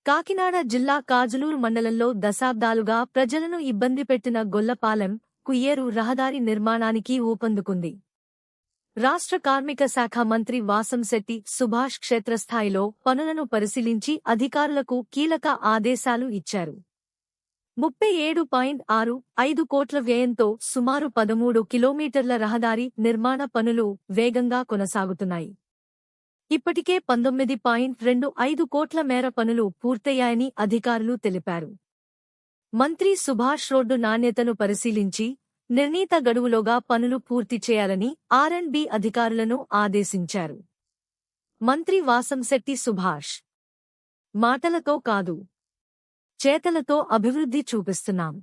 కాకినాడ జిల్లా కాజులూరు మండలంలో దశాబ్దాలుగా ప్రజలను ఇబ్బంది పెట్టిన గొల్లపాలెం కుయ్యేరు రహదారి నిర్మాణానికి ఊపందుకుంది. రాష్ట్ర కార్మిక శాఖ మంత్రి వాసంశెట్టి సుభాష్ క్షేత్రస్థాయిలో పనులను పరిశీలించి అధికారులకు కీలక ఆదేశాలు ఇచ్చారు. 37.65 కోట్ల వ్యయంతో సుమారు 13 కిలోమీటర్ల రహదారి నిర్మాణ పనులు వేగంగా కొనసాగుతున్నాయి. ఇప్పటికే 19.25 కోట్ల మేర పనులు పూర్తయ్యాయని అధికారులు తెలిపారు. మంత్రి సుభాష్ రోడ్డు నాణ్యతను పరిశీలించి నిర్ణీత గడువులోగా పనులు పూర్తి చేయాలని ఆర్&బి అధికారులను ఆదేశించారు. మంత్రి వాసంశెట్టి సుభాష్ మాటలతో కాదు, చేతలతో అభివృద్ధి చూపిస్తున్నాం.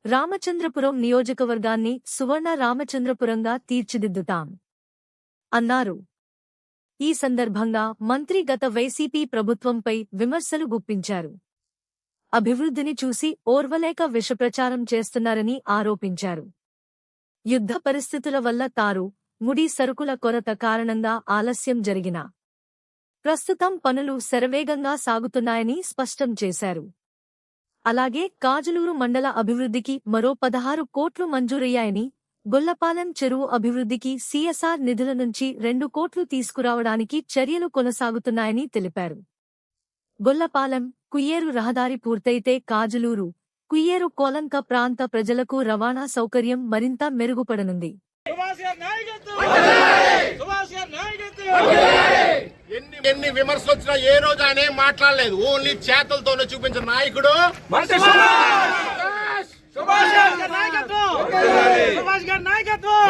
రామచంద్రపురం నియోజకవర్గాన్ని సువర్ణ రామచంద్రపురంగా తీర్చిదిద్దుతాం అన్నారు. ఈ సందర్భంగా మంత్రి గత వైసీపీ ప్రభుత్వంపై విమర్శలు గుప్పించారు. అభివృద్ధిని చూసి ఓర్వలేక విషప్రచారం చేస్తున్నారని ఆరోపించారు. యుద్ధ పరిస్థితుల వల్ల తారు, ముడి సరుకుల కొరత కారణంగా ఆలస్యం జరిగినా ప్రస్తుతం పనులు శరవేగంగా సాగుతున్నాయని స్పష్టం చేశారు. అలాగే కాజులూరు మండల అభివృద్ధికి మరో 16 కోట్లు మంజూరయ్యాయని, గొల్లపాలెం చెరువు అభివృద్ధికి సిఎస్ఆర్ నిధుల నుంచి 2 కోట్లు తీసుకురావడానికి చర్యలు కొనసాగుతున్నాయని తెలిపారు. గొల్లపాలెం కుయ్యేరు రహదారి పూర్తయితే కాజులూరు, కుయ్యేరు కోలంక ప్రాంత ప్రజలకు రవాణా సౌకర్యం మరింత మెరుగుపడనుంది. ఎన్ని విమర్శలు వచ్చినా ఏ రోజు ఆయన ఏం మాట్లాడలేదు. ఓన్లీ చేతలతోనే చూపించిన నాయకుడు సుభాష్ గారి నాయకత్వం.